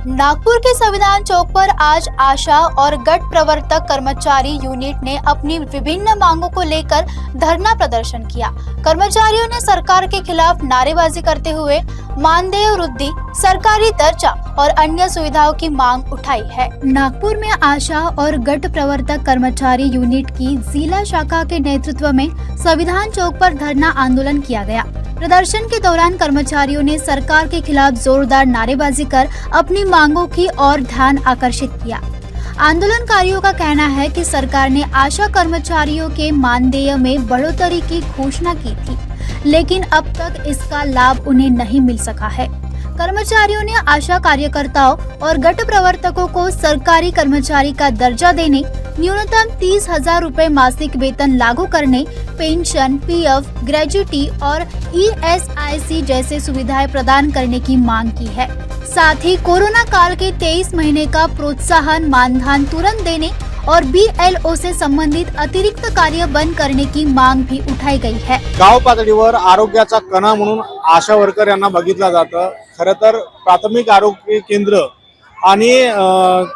नागपुर के संविधान चौक पर आज आशा और गट प्रवर्तक कर्मचारी यूनिट ने अपनी विभिन्न मांगों को लेकर धरना प्रदर्शन किया। कर्मचारियों ने सरकार के खिलाफ नारेबाजी करते हुए मानदेय वृद्धि, सरकारी दर्जा और अन्य सुविधाओं की मांग उठाई है। नागपुर में आशा और गट प्रवर्तक कर्मचारी यूनिट की जिला शाखा के नेतृत्व में संविधान चौक पर धरना आंदोलन किया गया। प्रदर्शन के दौरान कर्मचारियों ने सरकार के खिलाफ जोरदार नारेबाजी कर अपनी मांगों की ओर ध्यान आकर्षित किया। आंदोलनकारियों का कहना है कि सरकार ने आशा कर्मचारियों के मानदेय में बढ़ोतरी की घोषणा की थी, लेकिन अब तक इसका लाभ उन्हें नहीं मिल सका है। कर्मचारियों ने आशा कार्यकर्ताओं और गट प्रवर्तकों को सरकारी कर्मचारी का दर्जा देने, न्यूनतम 30,000 रुपए मासिक वेतन लागू करने, पेंशन, पीएफ, ग्रेजुटी और ESIC जैसे सुविधाएं प्रदान करने की मांग की है। साथ ही कोरोना काल के 23 महीने का प्रोत्साहन मानधन तुरंत देने और BLO से संबंधित अतिरिक्त कार्य बंद करने की मांग भी उठाई गई है। गाव पातळीवर आरोग्याचा कणा म्हणून आशा वर्कर यांना बघितलं जातं। खरं तर प्राथमिक आरोग्य केंद्र आणि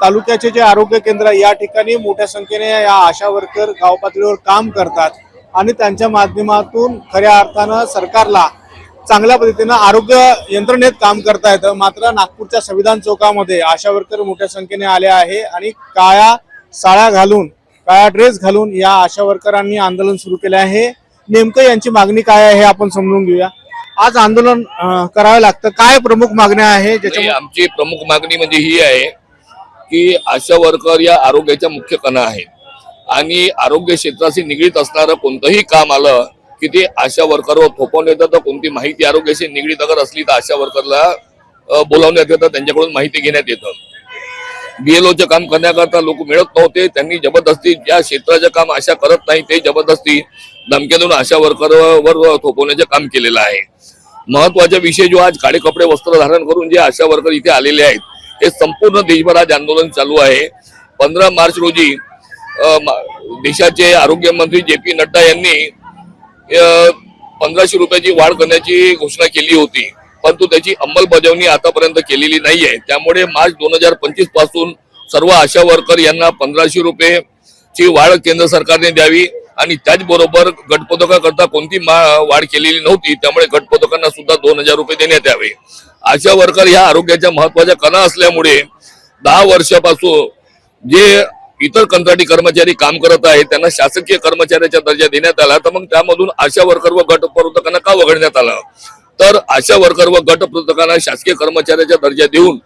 तालुक्याचे जे आरोग्य केंद्र या ठिकाणी मोठ्या संख्येने या आशा वर्कर गाव पातळीवर काम करतात आणि त्यांच्या माध्यमातून खऱ्या अर्थानं सरकारला चांगल्या पद्धतीने आरोग्य यंत्रणेत काम करता येतं। मात्र नागपूरच्या संविधान चौकामध्ये आशा वर्कर मोठ्या संख्येने आले आहे आणि काळ्या साड्या घालून, काळा ड्रेस घालून या आशा वर्करांनी आंदोलन सुरू केले आहे। नेमकं यांची मागणी काय आहे हे आपण समजून घेऊया। आज आंदोलन करावे लागतं, काय प्रमुख मागण्या आहे? आमची प्रमुख मागणी म्हणजे ही आहे की आशा वर्कर या आरोग्याच्या मुख्य कणा आहेत आणि आरोग्य क्षेत्राशी निगडीत असणारं कोणतंही काम आलं की ते आशा वर्करवर थोपवण्यात येतं। तर कोणती माहिती आरोग्याशी निगडीत अगर असली तर आशा वर्करला बोलावण्यात येतं, त्यांच्याकडून माहिती घेण्यात येतं। BLOचे काम करण्याकरता लोक मिळत नव्हते, त्यांनी जबरदस्ती ज्या क्षेत्राचे काम आशा करत नाही ते जबरदस्ती धमक्या देऊन आशा वर्करवर थोपवण्याचे काम केलेलं आहे। महत्वाचा विषय जो आज काळे कपडे वस्त्र धारण करून जे आशा वर्कर इथे आलेले आहेत हे संपूर्ण देशभर आज आंदोलन चालू आहे। 15 मार्च रोजी देशाचे आरोग्य मंत्री JP नड्डा यांनी 1500 रुपयाची वाढ करण्याची घोषणा केली होती, परंतु त्याची अंमलबजावणी आतापर्यंत केलेली नाहीये। त्यामुळे मार्च 2025 पासून सर्व आशा वर्कर यांना 1500 रुपयाची वाढ केंद्र सरकारने द्यावी आणि त्याचबरोबर गटपदकाकरता कोणती वाढ केलेली नव्हती, त्यामुळे गटपदकांना सुद्धा 2000 रुपये देण्यात यावे। आशा वर्कर ह्या आरोग्याच्या महत्वाच्या कणा असल्यामुळे 10 वर्षापासून जे इतर कंत्राटी कर्मचारी काम करत आहेत त्यांना शासकीय कर्मचाऱ्याचा दर्जा देण्यात आला, तर मग त्यामधून आशा वर्कर व गटप्रवर्तकांना का वगळण्यात आलं? तर आशा वर्कर व गटप्रवर्तकांना शासकीय कर्मचाऱ्याचा दर्जा देऊन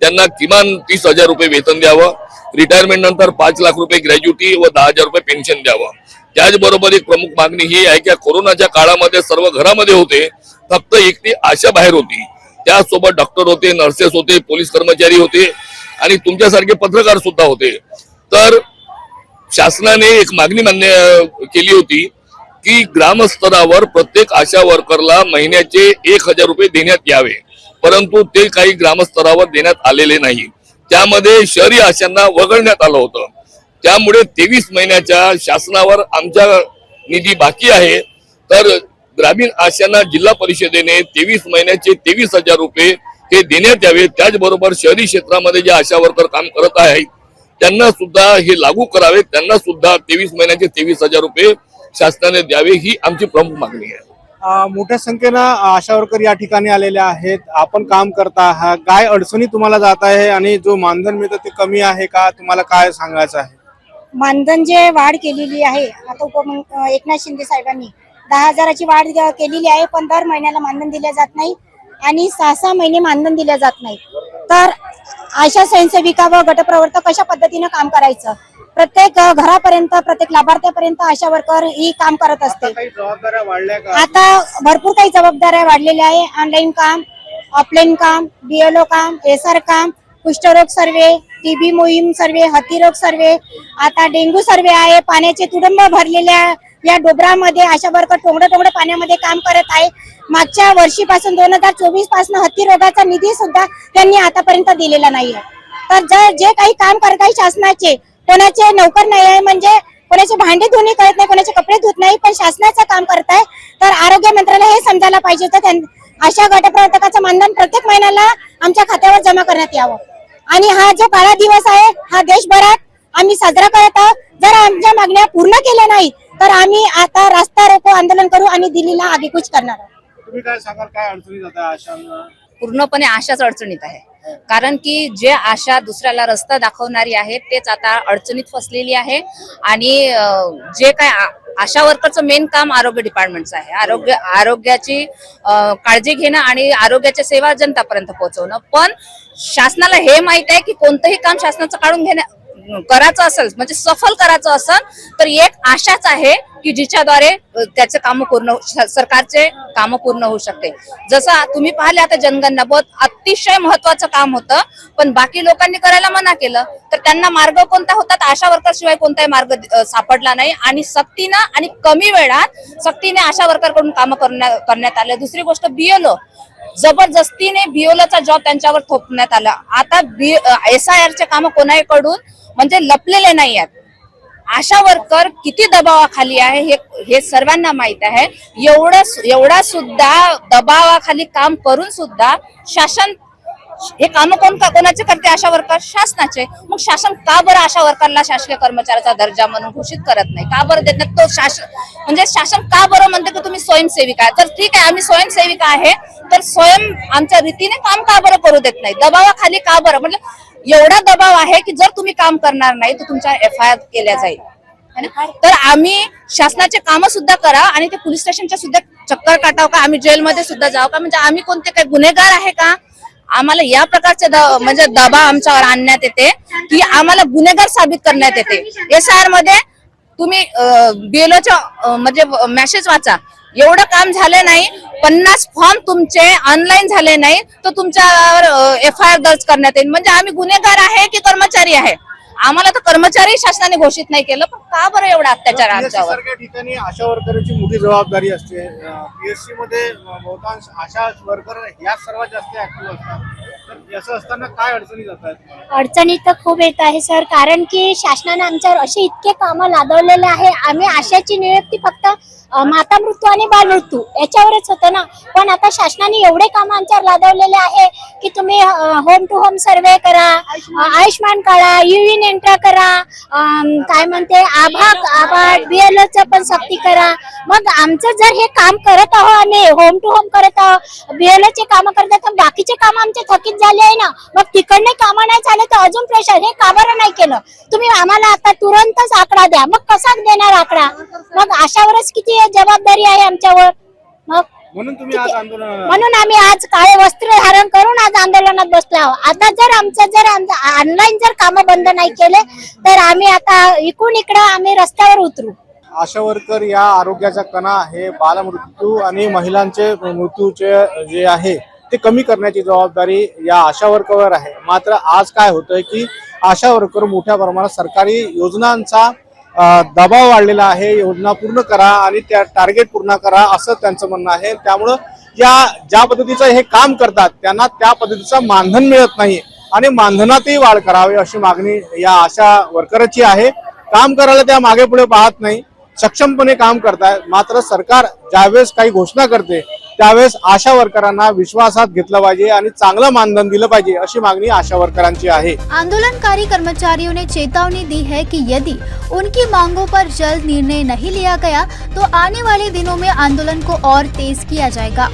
त्यांना किमान 30,000 रुपये वेतन द्यावं, रिटायरमेंट नंतर 5 लाख रुपये ग्रॅज्युटी व 10,000 रुपये पेन्शन द्यावं। त्याचबरोबर एक प्रमुख मागणी ही आहे की कोरोनाच्या काळामध्ये सर्व घरामध्ये होते, फक्त एकटी आशा बाहेर होती, त्यासोबत डॉक्टर होते, नर्सेस होते, पोलीस कर्मचारी होते आणि तुमच्यासारखे पत्रकार सुद्धा होते। तर शासनाने एक मागणी मान्य केली होती की ग्रामस्तरावर प्रत्येक आशा वर्करला महिन्याचे 1000 रुपये देण्यात यावे, परंतु ते काही ग्रामस्तरावर देण्यात आलेले नाही। त्यामध्ये शहरी आशांना वगळण्यात आलं होतं। त्यामुळे 23 महिन्याच्या शासनावर आमचा निधी बाकी आहे, तर ग्रामीण आशांना जिल्हा परिषदेने 23 महिन्याचे 23,000 रुपये हे देण्यात यावे। त्याचबरोबर शहरी क्षेत्रामध्ये जे आशा वर्कर काम करत आहेत त्यांना सुद्धा हे लागू करावे, त्यांना सुद्धा 23 महिन्याचे 23,000 रुपये शासनाने द्यावे, ही आमची प्रमुख मागणी आहे। मोठ्या संख्येनं आशा वर्कर या ठिकाणी आलेले आहेत। आपण काम करता आहात, काय अडचणी तुम्हाला जात आहे आणि जो मानधन मिळतं ते कमी आहे का? तुम्हाला काय सांगायचं आहे? मानधन जे वाढ केलेली आहे आता एकनाथ शिंदे साहेबांनी 10,000ची वाढ केलेली आहे, पण दर महिन्याला मानधन दिले जात नाही आणि 6-6 महिने मानधन दिले जात नाही। तर आशा स्वयंसेविका व गटप्रवर्तक कशा पद्धतीने काम करायचं, प्रत्येक घरापर्यंत प्रत्येक लाभार्थ्यापर्यंत आशा वर्कर ही काम करत असते। जबाबदाऱ्या वाढल्या का? आता भरपूर काही जबाबदाऱ्या वाढलेल्या आहे, ऑनलाईन काम, ऑफलाईन काम, BLO काम, SR काम, कुष्ठरोग सर्वे, TB मोहीम सर्वे, हत्तीरोग सर्वे, आता डेंग्यू सर्वे आहे। पाण्याचे तुडंब भरलेल्या या डोबरामध्ये आशा वर्कर टोंगडं पाण्यामध्ये काम करत आहे। मागच्या वर्षीपासून 2024 पासून हत्ती रोगाचा निधी सुद्धा त्यांनी आतापर्यंत दिलेला नाहीये। तर जे काही काम करत आहे शासनाचे, कोणाचे नोकर नाही आहे, म्हणजे कोणाचे भांडे धुणे करत नाही, कोणाचे कपडे धुत नाही, पण शासनाचं काम करत आहे। तर आरोग्य मंत्रालय हे समजायला पाहिजे होतं, अशा गटप्रवर्तकाचं मानधन प्रत्येक महिन्याला आमच्या खात्यावर जमा करण्यात यावं। आणि हा जो काळा दिवस आहे हा देशभरात आम्ही साजरा करत आहोत. जर आमच्या मागण्या पूर्ण केल्या नाही तर आम्ही आता रस्ता रोको आंदोलन करू आणि दिल्लीला आगेकूच करणार आहोत. तुम्ही काय सांगाल, काय अडचणी जात आशांना? पूर्णपणे आशाच अडचणीत आहे. कारण की जे आशा दुसऱ्याला रस्ता दाखवणारी आहे तेच आता अडचणीत फसलेली आहे. आणि जे काय आशा वर्करचं मेन काम आरोग्य डिपार्टमेंटचं आहे. आरोग्याची काळजी घेणं आणि आरोग्याच्या सेवा जनतापर्यंत पोहोचवणं. पण शासनाला हे माहित आहे की कोणतंही काम शासनाचं काढून करायचं असेल म्हणजे सफल करायचं असेल तर एक आशाच आहे की जिच्याद्वारे त्याचे काम पूर्ण सरकारचे काम पूर्ण होऊ शकते. जसं तुम्ही पाहिले आता जनगणना बहुत अतिशय महत्वाचं काम होतं पण बाकी लोकांनी करायला मना केलं तर त्यांना मार्ग कोणता होता, आशा वर्कर शिवाय कोणताही मार्ग सापडला नाही. आणि सक्तीनं आणि कमी वेळात सक्तीने आशा वर्करकडून काम करण्यात आले. दुसरी गोष्ट BLO जबरदस्तीने BLOचा जॉब त्यांच्यावर थोपण्यात आला. आता SIR चे काम कोणाकडून म्हणजे लपलेले नाही आहेत. आशा वर्कर किती दबावाखाली आहे हे सर्वांना माहित आहे. एवढा सुद्धा दबावाखाली काम करून सुद्धा शासन हे काम कोणाचे करते? आशा वर्कर शासनाचे. मग शासन का बरं आशा वर्करला शासकीय कर्मचाऱ्याचा दर्जा म्हणून घोषित करत नाही? का बरं देत नाही? तो शासन का बरं म्हणते की तुम्ही स्वयंसेविका आहे? तर ठीक आहे आम्ही स्वयंसेविका आहे तर स्वयं आमच्या रीतीने काम का बरं करू देत नाही? दबावाखाली का बरं? म्हणजे एवढा दबाव आहे की जर तुम्ही काम करणार नाही तर तुमच्या FIR केल्या जाईल. तर आम्ही शासनाचे काम सुद्धा करा आणि ते पोलीस स्टेशनच्या सुद्धा चक्कर काटाव का, आम्ही जेलमध्ये सुद्धा जाऊ का? म्हणजे आम्ही कोणते काही गुन्हेगार आहे का? आम्हाला या प्रकारचे म्हणजे दबाव आमच्यावर आणण्यात येते की आम्हाला गुन्हेगार साबित करण्यात येते. SIR मध्ये तुम्ही BLOच्या म्हणजे मेसेज वाचा, एवढं काम झाले नाही, 50 फॉर्म तुमचे ऑनलाईन झाले नाही तर तुमच्यावर FIR दर्ज करण्यात येईल. म्हणजे आम्ही गुन्हेगार आहे की कर्मचारी आहे? आम्हाला तर कर्मचारी शासनाने घोषित नाही केलं पण का बरं एवढा अत्याचार आमच्यावर? सारख्या ठिकाणी आशा वर्करची मोठी जबाबदारी असते. PSC मध्ये बहुतांश आशा वर्कर या सर्वात जास्त ऍक्टिव्ह असतात. तर असं असताना काय अडचणी जातात? अडचणी तर खूप येत आहे सर, कारण की शासनाने आमच्यावर असे इतके कामं लादवलेले आहे. आम्ही आशाची नियुक्ती फक्त माता मृत्यू आणि बाल मृत्यू याच्यावरच होतं ना, पण आता शासनाने एवढे काम आमच्यावर लादवलेले आहे की तुम्ही होम टू होम सर्वे करा, आयुष्मान काढा, UIN एंट्रा करा, काय म्हणते आभार BLOचं पण सक्ती करा. मग आमचं जर हे काम करत आहोत, आम्ही होम टू होम करत आहोत, BLOचे काम करत आहोत, बाकीचे काम आमचे थकीत झाले आहे ना. मग तिकडने कामं नाही झाले तर अजून प्रेशर, हे का बरं नाही केलं? तुम्ही आम्हाला आता तुरंतच आकडा द्या. मग कसा देणार आकडा? मग अशावरच किती जबाबदारी आहे आमच्यावर. मग म्हणून आम्ही आज काळे वस्त्र धारण करून आज आंदोलनात बसलो आहोत. आता जर ऑनलाईन जर काम बंद नाही केले तर आम्ही आता इकडं आम्ही रस्त्यावर उतरू. आशा वर्कर या आरोग्याचा कणा आहे. बालमृत्यू आणि महिलांचे मृत्यूचे जे आहे ते कमी करण्याची जबाबदारी या आशा वर्करवर आहे. मात्र आज काय होतंय की आशा वर्कर मोठ्या प्रमाणात सरकारी योजनांचा दबाव वाढलेला आहे. योजना पूर्ण करा आणि त्या टार्गेट पूर्ण करा असं त्यांचं म्हणणं आहे. त्यामुळं ज्या पद्धतीचं हे काम करतात त्यांना त्या पद्धतीचं मानधन मिळत नाही आणि मानधनातही वाढ करावी अशी मागणी या आशा वर्करची आहे. काम करायला त्या मागे पुढे पाहत नाही, सक्षमपणे काम करतात. मात्र सरकार ज्यावेळेस काही घोषणा करते त्यावेळेस आशा वर्करांना विश्वासात घेतलं पाहिजे आणि चांगलं मानधन दिलं पाहिजे अशी मागणी आशा वर्करांची आहे. आंदोलनकारी कर्मचारियों ने चेतावनी दी है कि यदि उनकी मांगों पर जल्द निर्णय नहीं लिया गया तो आने वाले दिनों में आंदोलन को और तेज किया जाएगा.